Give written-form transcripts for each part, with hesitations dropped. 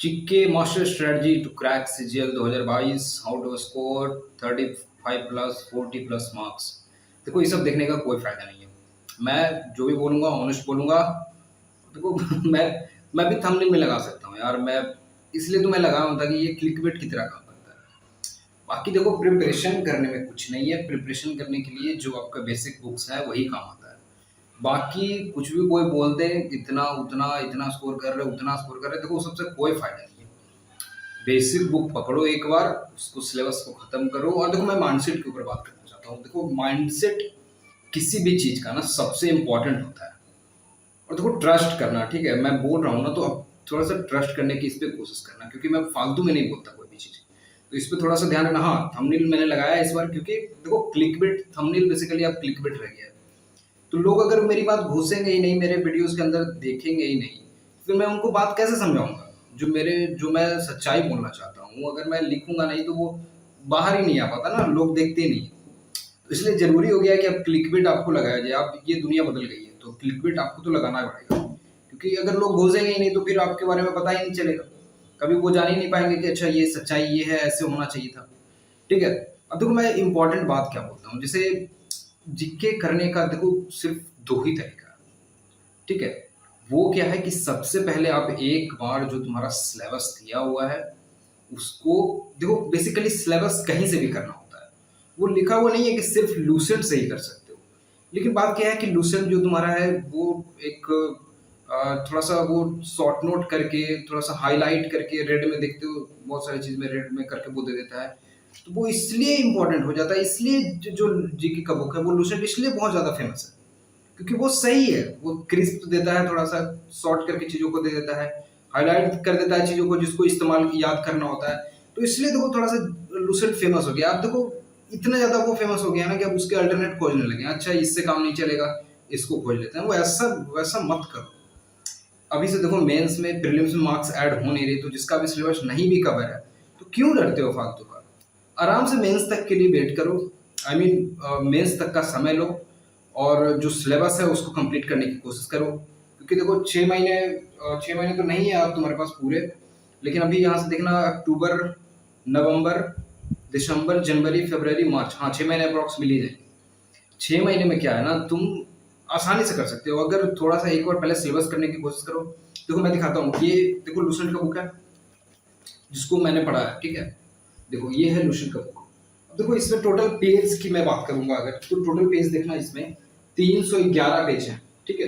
GK master strategy to crack CGL 2022, how to score 35 plus 40 plus marks. देखो ये सब देखने का कोई फायदा नहीं है। मैं जो भी बोलूंगा ऑनेस्ट बोलूंगा। देखो मैं भी थंबनेल में लगा सकता हूँ यार। मैं इसलिए तो मैं लगा हूँ ताकि ये क्लिकबेट की तरह काम करता है। बाकी देखो प्रिपरेशन करने में कुछ नहीं है। प्रिपरेशन करने के लिए जो आपका बेसिक बुक्स है वही काम आता है। बाकी कुछ भी कोई बोल दे, इतना उतना इतना स्कोर कर रहे उतना स्कोर कर रहे, देखो उस सबसे कोई फायदा नहीं है। बेसिक बुक पकड़ो एक बार, उसको सिलेबस को खत्म करो। और देखो मैं माइंडसेट के ऊपर बात करना चाहता हूँ। देखो माइंडसेट किसी भी चीज का ना सबसे इंपॉर्टेंट होता है। और देखो ट्रस्ट करना, ठीक है, मैं बोल रहा हूँ ना तो अब थोड़ा सा ट्रस्ट करने की इस पे कोशिश करना, क्योंकि मैं फालतू में नहीं बोलता कोई भी चीज। तो इस पे थोड़ा सा ध्यान रखना। हाँ, थंबनेल मैंने लगाया इस बार क्योंकि देखो क्लिकबेट थंबनेल बेसिकली आप क्लिकबेट रह गया है। तो लोग अगर मेरी बात घुसेंगे ही नहीं, मेरे वीडियोस के अंदर देखेंगे ही नहीं, फिर मैं उनको बात कैसे समझाऊंगा? जो मैं सच्चाई बोलना चाहता हूँ अगर मैं लिखूंगा नहीं तो वो बाहर ही नहीं आ पाता ना, लोग देखते ही नहीं। तो इसलिए जरूरी हो गया कि अब क्लिकबेट आपको लगाया जाए। अब ये दुनिया बदल गई है तो क्लिकबेट आपको तो लगाना पड़ेगा, क्योंकि अगर लोग घुसेंगे ही नहीं तो फिर आपके बारे में पता ही नहीं चलेगा। कभी वो जान ही नहीं पाएंगे कि अच्छा ये सच्चाई ये है, ऐसे होना चाहिए था। ठीक है। अब देखो मैं इंपॉर्टेंट बात क्या बोलता हूँ, जैसे जीके करने का देखो सिर्फ दो ही तरीका है। ठीक है। वो क्या है कि सबसे पहले आप एक बार जो तुम्हारा सिलेबस दिया हुआ है उसको देखो। बेसिकली सिलेबस कहीं से भी करना होता है, वो लिखा हुआ नहीं है कि सिर्फ लूसेंट से ही कर सकते हो। लेकिन बात क्या है कि लूसेंट जो तुम्हारा है वो एक थोड़ा सा वो शॉर्ट नोट करके थोड़ा सा हाईलाइट करके रेड में देखते हो, बहुत सारी चीज में रेड में करके वो दे देता है। तो वो इसलिए इंपॉर्टेंट हो जाता है। इसलिए जो जीके का बुक है वो लूसेंट इसलिए बहुत ज्यादा फेमस है, क्योंकि वो सही है। वो क्रिस्प देता है, थोड़ा सा शॉर्ट करके चीजों को दे देता है, हाईलाइट कर देता है चीजों को जिसको इस्तेमाल याद करना होता है। तो इसलिए देखो थोड़ा सा लूसेंट फेमस हो गया। आप देखो इतना ज्यादा वो फेमस हो गया ना कि अब उसके अल्टरनेट खोजने लगे। अच्छा इससे काम नहीं चलेगा, इसको खोज लेते हैं। वो ऐसा वैसा मत करो। अभी से देखो मेंस में प्रीलिम्स में मार्क्स ऐड हो नहीं रहे, तो जिसका भी सिलेबस नहीं भी कवर है तो क्यों डरते हो फालतू का? आराम से मेंस तक के लिए वेट करो। आई मीन मेंस तक का समय लो और जो सिलेबस है उसको कंप्लीट करने की कोशिश करो। क्योंकि देखो 6 महीने, 6 महीने तो नहीं है आप तुम्हारे पास पूरे, लेकिन अभी यहाँ से देखना अक्टूबर, नवंबर, दिसंबर, जनवरी, फरवरी, मार्च, हाँ 6 महीने अप्रॉक्स मिल ही जाएंगे। 6 महीने में क्या है ना, तुम आसानी से कर सकते हो अगर थोड़ा सा एक बार पहले सिलेबस करने की कोशिश करो। देखो मैं दिखाता हूँ, ये देखो लूसेंट का बुक है जिसको मैंने पढ़ा है। ठीक है। देखो ये है लूसेंट का बुक। अब देखो इसमें टोटल पेज की मैं बात करूंगा अगर, तो टोटल पेज देखना इसमें 311 पेज है। ठीक है।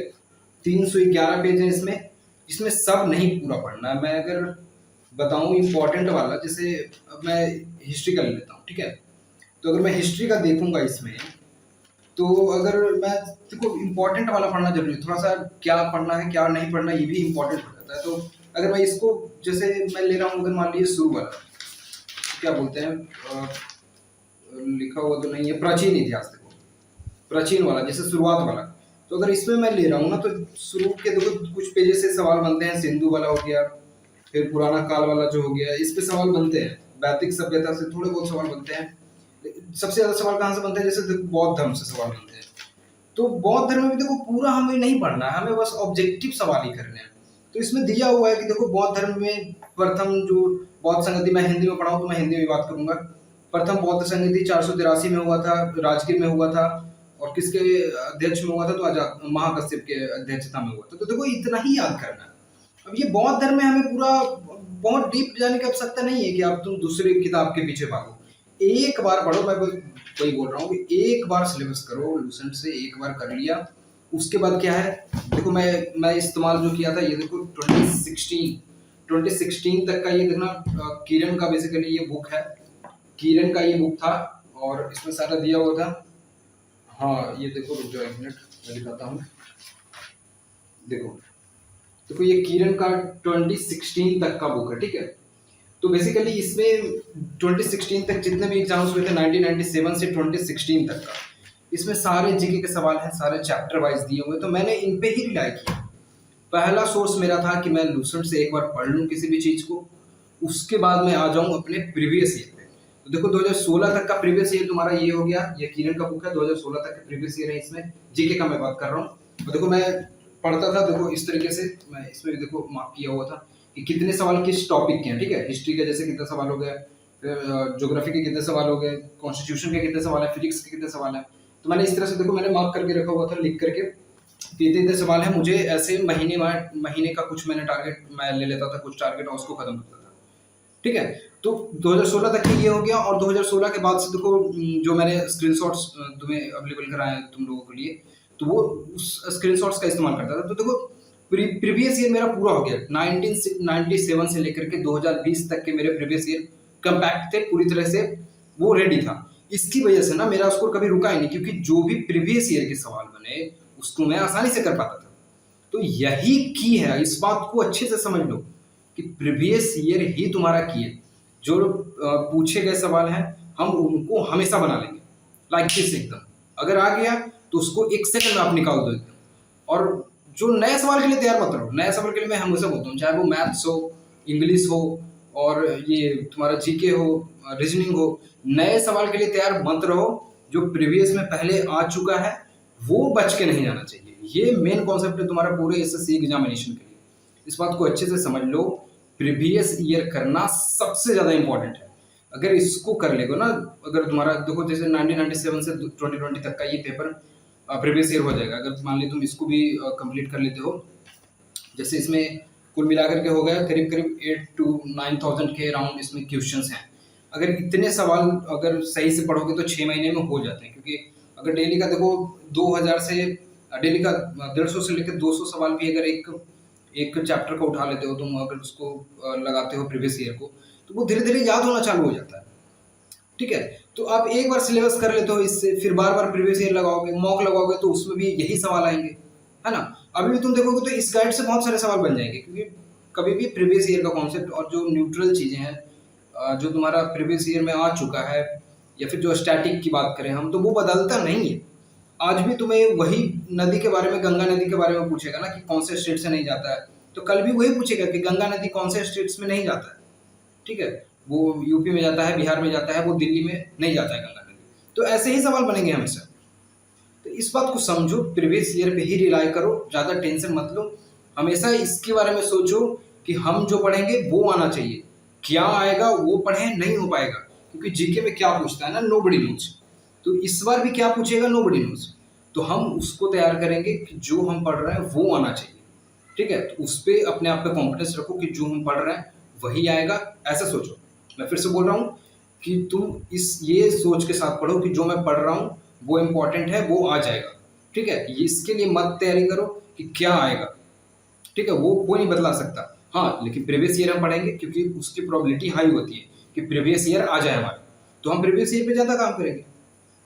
311 पेज है इसमें। इसमें सब नहीं पूरा पढ़ना है। मैं अगर बताऊं इंपॉर्टेंट वाला, जैसे अब मैं हिस्ट्री का ले लेता हूँ। ठीक है। तो अगर मैं हिस्ट्री का देखूंगा इसमें, तो अगर मैं देखो इंपॉर्टेंट वाला पढ़ना जरूरी है। थोड़ा सा क्या पढ़ना है क्या नहीं पढ़ना ये भी इंपॉर्टेंट हो जाता है। तो अगर मैं इसको जैसे मैं ले रहा हूँ, अगर मान लीजिए शुरू वाला, क्या बोलते हैं, लिखा हुआ तो नहीं है, प्राचीन इतिहास। देखो प्राचीन वाला जैसे शुरुआत वाला, तो अगर इसमें मैं ले रहा हूँ ना तो शुरू के देखो कुछ पेजेस से सवाल बनते हैं। सिंधु वाला हो गया, फिर पुराना काल वाला जो हो गया, इस पे सवाल बनते हैं। वैदिक सभ्यता से थोड़े बहुत सवाल बनते हैं। सबसे ज्यादा सवाल कहाँ से बनते हैं? जैसे बौद्ध धर्म से सवाल बनते हैं। तो बौद्ध धर्म में भी देखो पूरा हमें नहीं पढ़ना है, हमें बस ऑब्जेक्टिव सवाल ही करने हैं। तो इसमें दिया हुआ है कि देखो बौद्ध धर्म में प्रथम जो बौद्ध संगति, मैं हिंदी में पढ़ाऊँ तो मैं हिंदी में बात करूंगा। प्रथम बौद्ध संगति 483 में हुआ था, राजगीर में हुआ था। और किसके अध्यक्ष में हुआ था? तो आजाद महाकश्यप के अध्यक्षता में हुआ था। तो देखो इतना ही याद करना है। अब ये बौद्ध धर्म में हमें पूरा बहुत डीप जाने की आवश्यकता नहीं है कि आप तुम दूसरे किताब के पीछे भागो। एक बार पढ़ो। मैं वही बोल रहा हूँ कि एक बार सिलेबस करो लूसेंट से, एक बार कर लिया उसके बाद क्या है, देखो मैं इस्तेमाल जो किया था ये देखो 2016 तक का ये देखना। किरण का बेसिकली ये बुक है, किरण का ये बुक था और इसमें सारा दिया हुआ था। हाँ ये देखो, रुक जाओ एक मिनट मैं दिखाता हूँ। देखो देखो ये किरण का 2016 तक का बुक है। ठीक है। तो बेसिकली इसमें 2016 तक जितने भी एग्जाम्स हुए थे 1997 से 2016 तक का, इसमें सारे जीके के सवाल हैं, सारे चैप्टर वाइज दिए हुए। तो मैंने इन पे ही रिलाई किया। पहला सोर्स मेरा था कि मैं लूसेंट से एक बार पढ़ लूँ किसी भी चीज को, उसके बाद मैं आ जाऊं अपने प्रीवियस ईयर पे। तो देखो 2016 तक का प्रीवियस ईयर तुम्हारा ये हो गया। ये किरण का बुक है, 2016 तक का प्रीवियस ईयर है। इसमें जीके का मैं बात कर रहा हूँ। तो देखो मैं पढ़ता था, देखो इस तरीके से मैं इसमें भी देखो मार्क किया हुआ था। कि कितने सवाल किस टॉपिक के हैं, ठीक है। हिस्ट्री के जैसे कितने सवाल हो गए, फिर ज्योग्राफी के कितने सवाल हो गए, कॉन्स्टिट्यूशन के कितने सवाल है, फिजिक्स के कितने सवाल है। तो मैंने इस तरह से देखो मैंने मार्क करके रखा हुआ था लिख करके कि इतने इतने सवाल है, मुझे ऐसे महीने का कुछ मैंने टारगेट मैं ले लेता था, कुछ टारगेट और उसको खत्म करता था, ठीक है। तो 2016 तक ये हो गया, और 2016 के बाद से देखो जो मैंने स्क्रीनशॉट्स तुम्हें अवेलेबल कराए हैं तुम लोगों के लिए, तो वो उस स्क्रीनशॉट्स का इस्तेमाल करता था। तो देखो प्रीवियस ईयर मेरा पूरा हो गया, 1997 से लेकर के 2020 तक के मेरे प्रीवियस ईयर कंपैक्ट थे, पूरी तरह से वो रेडी था। इसकी वजह से ना मेरा स्कोर कभी रुका ही नहीं, क्योंकि जो भी प्रीवियस ईयर के सवाल बने उसको मैं आसानी से कर पाता था। तो यही की है, इस बात को अच्छे से समझ लो कि प्रीवियस ईयर ही तुम्हारा की है। जो पूछे गए सवाल हैं हम उनको हमेशा बना लेंगे लाइक दिस एकदम, अगर आ गया तो उसको एक सेकंड में आप निकाल दो एकदम। और जो नए सवाल के लिए तैयार मत रहो, नए सवाल के लिए मैं हमेशा बोलता हूँ, चाहे वो मैथ्स हो, इंग्लिश हो, और ये तुम्हारा जीके हो, रीजनिंग हो, नए सवाल के लिए तैयार मत रहो। जो प्रीवियस में पहले आ चुका है वो बच के नहीं जाना चाहिए। ये मेन कॉन्सेप्ट है तुम्हारा पूरे एसएससी एग्जामिनेशन के लिए, इस बात को अच्छे से समझ लो। प्रीवियस ईयर करना सबसे ज्यादा इंपॉर्टेंट है। अगर इसको कर लेगा ना, अगर तुम्हारा देखो जैसे 1997 से 2020 तक का ये पेपर प्रीवियस ईयर हो जाएगा, अगर मान ली तुम इसको भी कंप्लीट कर लेते हो, जैसे इसमें कुल मिलाकर के हो गया करीब करीब 8 to 9,000 के अराउंड इसमें क्वेश्चंस हैं। अगर इतने सवाल अगर सही से पढ़ोगे तो 6 महीने में हो जाते हैं, क्योंकि अगर डेली का देखो 2000 से डेली का 150 से लेकर 200 सवाल भी अगर एक एक चैप्टर को उठा लेते हो तुम, अगर उसको लगाते हो प्रीवियस ईयर को, तो वो धीरे धीरे याद होना चालू हो जाता है, ठीक है। तो आप एक बार सिलेबस कर लेते हो इससे, फिर बार बार प्रीवियस ईयर लगाओगे, मॉक लगाओगे, तो उसमें भी यही सवाल आएंगे, है ना। अभी भी तुम देखोगे तो इस गाइड से बहुत सारे सवाल बन जाएंगे, क्योंकि कभी भी प्रीवियस ईयर का कॉन्सेप्ट और जो न्यूट्रल चीजें हैं जो तुम्हारा प्रीवियस ईयर में आ चुका है, या फिर जो स्टैटिक की बात करें हम, तो वो बदलता नहीं है। आज भी तुम्हें वही नदी के बारे में, गंगा नदी के बारे में पूछेगा ना कि कौन से स्टेट से नहीं जाता है, तो कल भी वही पूछेगा कि गंगा नदी कौन से स्टेट्स में नहीं जाता है, ठीक है। वो यूपी में जाता है, बिहार में जाता है, वो दिल्ली में नहीं जाता है गंगा नदी। तो ऐसे ही सवाल बनेंगे हमेशा। तो इस बात को समझो, प्रीवियस ईयर पे ही रिलाय करो, ज्यादा टेंशन मत लो। हमेशा इसके बारे में सोचो कि हम जो पढ़ेंगे वो आना चाहिए, क्या आएगा वो पढ़ें, नहीं हो पाएगा। क्योंकि जीके में क्या पूछता है ना, नोबडी नोज। तो इस बार भी क्या पूछेगा, नोबडी नोज। तो हम उसको तैयार करेंगे कि जो हम पढ़ रहे हैं वो आना चाहिए, ठीक है। तो उस पर अपने आप पे कॉन्फिडेंस रखो कि जो हम पढ़ रहे हैं वही आएगा, ऐसा सोचो। मैं फिर से बोल रहा हूँ कि तुम ये सोच के साथ पढ़ो कि जो मैं पढ़ रहा हूँ वो इम्पोर्टेंट है, वो आ जाएगा, ठीक है। इसके लिए मत तैयारी करो कि क्या आएगा, ठीक है, वो कोई नहीं बदला सकता। हाँ, लेकिन प्रीवियस ईयर हम पढ़ेंगे क्योंकि उसकी प्रोबेबिलिटी हाई होती है कि प्रीवियस ईयर आ जाए हमारा, तो हम प्रीवियस ईयर पे ज़्यादा काम करेंगे।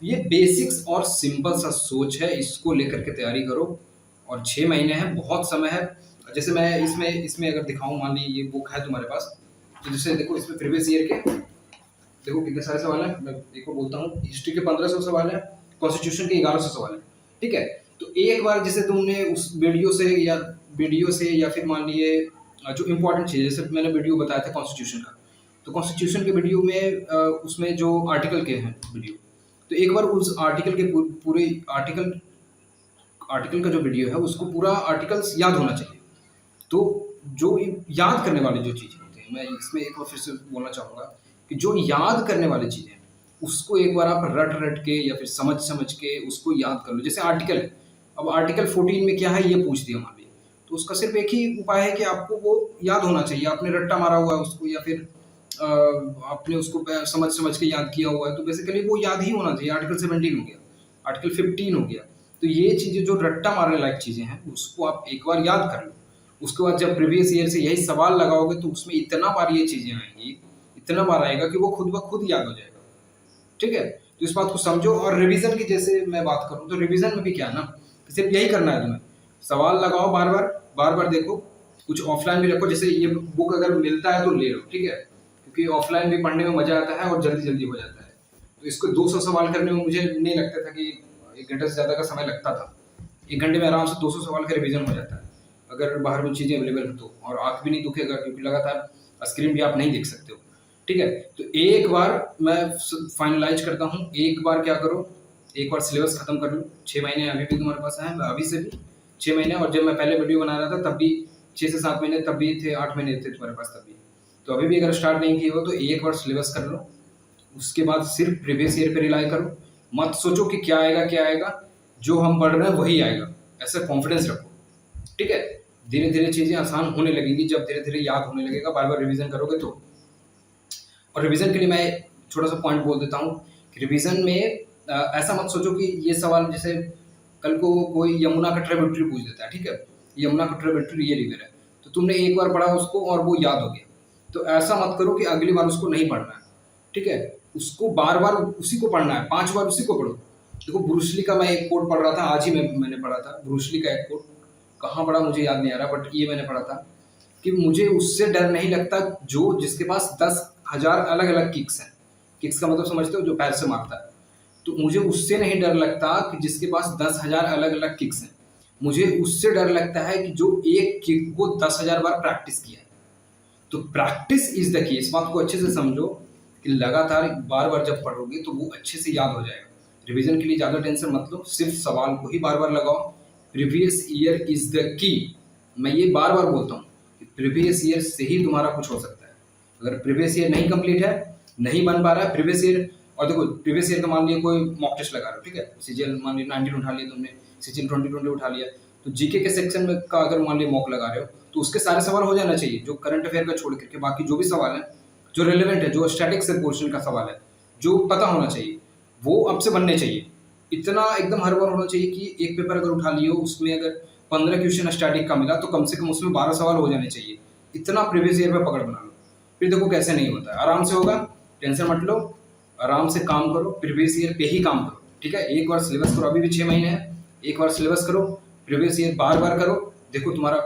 ये बेसिक्स और सिंपल सा सोच है, इसको लेकर के तैयारी करो। और 6 महीने हैं, बहुत समय है। जैसे मैं इसमें अगर दिखाऊं, मान ली ये बुक है तुम्हारे पास, तो जैसे देखो इसमें प्रीवियस ईयर के देखो कितने सारे सवाल हैं। मैं देखो बोलता हूँ, हिस्ट्री के 1500 सवाल है, कॉन्स्टिट्यूशन के 1100 सवाल है, ठीक है। तो एक बार जैसे तुमने उस वीडियो से या फिर मान लिए जो इम्पोर्टेंट चीज़, जैसे मैंने वीडियो बताया था कॉन्स्टिट्यूशन का, तो कॉन्स्टिट्यूशन के वीडियो में उसमें जो आर्टिकल के हैं वीडियो, तो एक बार उस आर्टिकल के पूरे आर्टिकल का जो वीडियो है उसको पूरा आर्टिकल्स याद होना चाहिए। तो जो याद करने वाली जो चीज़ें होती हैं, मैं इसमें एक बार फिर से बोलना चाहूँगा कि जो याद करने वाली चीज़ें हैं उसको एक बार आप रट के या फिर समझ के उसको याद कर लो। जैसे आर्टिकल है, अब आर्टिकल 14 में क्या है ये पूछ दिया मान लीजिए, तो उसका सिर्फ एक ही उपाय है कि आपको वो याद होना चाहिए। आपने रट्टा मारा हुआ है उसको, या फिर आपने उसको समझ के याद किया हुआ है, तो बेसिकली वो याद ही होना चाहिए। आर्टिकल 17 हो गया, आर्टिकल 15 हो गया। तो ये चीज़ें जो रट्टा मारने लायक चीज़ें हैं उसको आप एक बार याद कर लो। उसके बाद जब प्रीवियस ईयर से यही सवाल लगाओगे तो उसमें इतना बार ये चीज़ें आएंगी, इतना बार आएगा कि वो खुद ब खुद याद हो जाएगा, ठीक है। तो इस बात को समझो। और रिवीजन की जैसे मैं बात करूँ तो रिवीजन में भी क्या है ना, सिर्फ यही करना है तुम्हें, सवाल लगाओ बार बार देखो। कुछ ऑफलाइन भी रखो, जैसे ये बुक अगर मिलता है तो ले लो, ठीक है, क्योंकि ऑफलाइन भी पढ़ने में मजा आता है और जल्दी हो जाता है। तो इसको 200 सवाल करने में मुझे नहीं लगता था कि 1 घंटे से ज़्यादा का समय लगता था। 1 घंटे में आराम से 200 सवाल का रिवीजन हो जाता है, अगर बाहर में चीज़ें अवेलेबल हो तो। और आँख भी नहीं दुखेगा क्योंकि लगातार स्क्रीन भी आप नहीं देख सकते हो, ठीक है। तो एक बार मैं फाइनलाइज करता हूँ, एक बार क्या करो, एक बार सिलेबस खत्म कर लो। 6 महीने अभी भी तुम्हारे पास है, अभी से भी 6 महीने। और जब मैं पहले वीडियो बना रहा था तब भी 6 से 7 महीने तब भी थे, 8 महीने थे तुम्हारे पास तब भी। तो अभी भी अगर स्टार्ट नहीं किए हो तो एक बार सिलेबस कर लो, उसके बाद सिर्फ प्रीवियस ईयर पे रिलाई करो। मत सोचो कि क्या आएगा, जो हम पढ़ रहे हैं वही आएगा, ऐसा कॉन्फिडेंस रखो। ठीक है, धीरे धीरे चीज़ें आसान होने लगेंगी जब धीरे धीरे याद होने लगेगा, बार बार रिवीजन करोगे तो। और रिवीजन के लिए मैं छोटा सा पॉइंट बोल देता हूँ कि रिवीजन में ऐसा मत सोचो कि ये सवाल जैसे कल को कोई यमुना का ट्रिब्यूटरी पूछ देता है, ठीक है, यमुना का ट्रिब्यूटरी ये रिवर है, तो तुमने एक बार पढ़ा उसको और वो याद हो गया, तो ऐसा मत करो कि अगली बार उसको नहीं पढ़ना है। ठीक है, उसको बार बार उसी को पढ़ना है, 5 बार उसी को पढ़ो। देखो ब्रूसली का मैं एक कोट पढ़ रहा था, आज ही मैंने पढ़ा था ब्रूसली का एक कोट, कहाँ पढ़ा मुझे याद नहीं आ रहा, बट ये मैंने पढ़ा था कि मुझे उससे डर नहीं लगता जो जिसके पास 10,000 अलग अलग किक्स हैं। किक्स का मतलब समझते हो, जो पैर से मारता है। तो मुझे उससे नहीं डर लगता कि जिसके पास 10,000 अलग अलग किक्स हैं, मुझे उससे डर लगता है कि जो एक किक को 10,000 बार प्रैक्टिस किया है। तो प्रैक्टिस इज द की, इस बात को अच्छे से समझो कि लगातार बार बार जब पढ़ोगे तो वो अच्छे से याद हो जाएगा। रिवीजन के लिए ज़्यादा टेंशन मत लो, सिर्फ सवाल को ही बार बार लगाओ। Previous year is the key, मैं ये बार बार बोलता हूँ, प्रीवियस ईयर से ही तुम्हारा कुछ हो सकता है। अगर प्रीवियस ईयर नहीं कंप्लीट है, नहीं बन पा रहा है प्रीवियस ईयर, और देखो प्रीवियस ईयर का मान लिया कोई मॉक टेस्ट लगा रहे हो, ठीक है, सीजीएल मान लिया 19 उठा लिया तुमने, सीजीएल 2020 उठा लिया, तो जीके के सेक्शन में का अगर मान लिया मॉक लगा रहे हो तो उसके सारे सवाल हो जाना चाहिए, जो करंट अफेयर का छोड़ करके बाकी जो भी सवाल है, जो रिलेवेंट है, जो स्टैटिक से पोर्शन का सवाल है, जो पता होना चाहिए, वो अब से बनने चाहिए। इतना एकदम हर बार होना चाहिए कि एक पेपर अगर उठा लियो उसमें अगर 15 क्वेश्चन स्टैटिक का मिला तो कम से कम उसमें 12 सवाल हो जाने चाहिए। इतना प्रीवियस ईयर में पकड़ बना लो, फिर देखो कैसे नहीं होता है, आराम से होगा, टेंशन मत लो, आराम से काम करो, प्रीवियस ईयर पे ही काम करो। ठीक है, एक बार सिलेबस करो, अभी भी 6 महीने हैं, एक बार सिलेबस करो, प्रीवियस ईयर बार बार करो, देखो तुम्हारा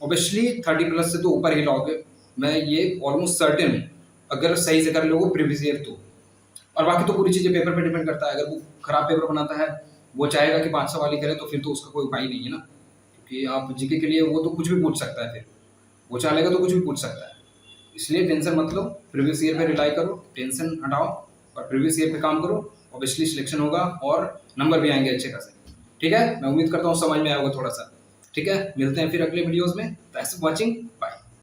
ऑब्वियसली 30+ से तो ऊपर ही लाओगे, मैं ये ऑलमोस्ट सर्टेन हूँ, अगर सही से कर लोगे प्रीवियस ईयर तो। और बाकी तो पूरी चीज़ें पेपर पे डिपेंड करता है, अगर वो खराब पेपर बनाता है, वो चाहेगा कि 5 सवाल ही करे, तो फिर तो उसका कोई उपाय नहीं है ना, क्योंकि आप जीके के लिए वो तो कुछ भी पूछ सकता है, फिर वो चाहेगा तो कुछ भी पूछ सकता है। इसलिए टेंशन मत लो, प्रीवियस ईयर पे रिलाई करो, टेंशन हटाओ और प्रीवियस ईयर पे काम करो, ऑब्वियसली सिलेक्शन होगा और नंबर भी आएंगे अच्छे खासे। ठीक है, मैं उम्मीद करता हूँ समझ में आएगा थोड़ा सा। ठीक है, मिलते हैं फिर अगले वीडियोस में, थैंक्स फॉर वॉचिंग, बाय।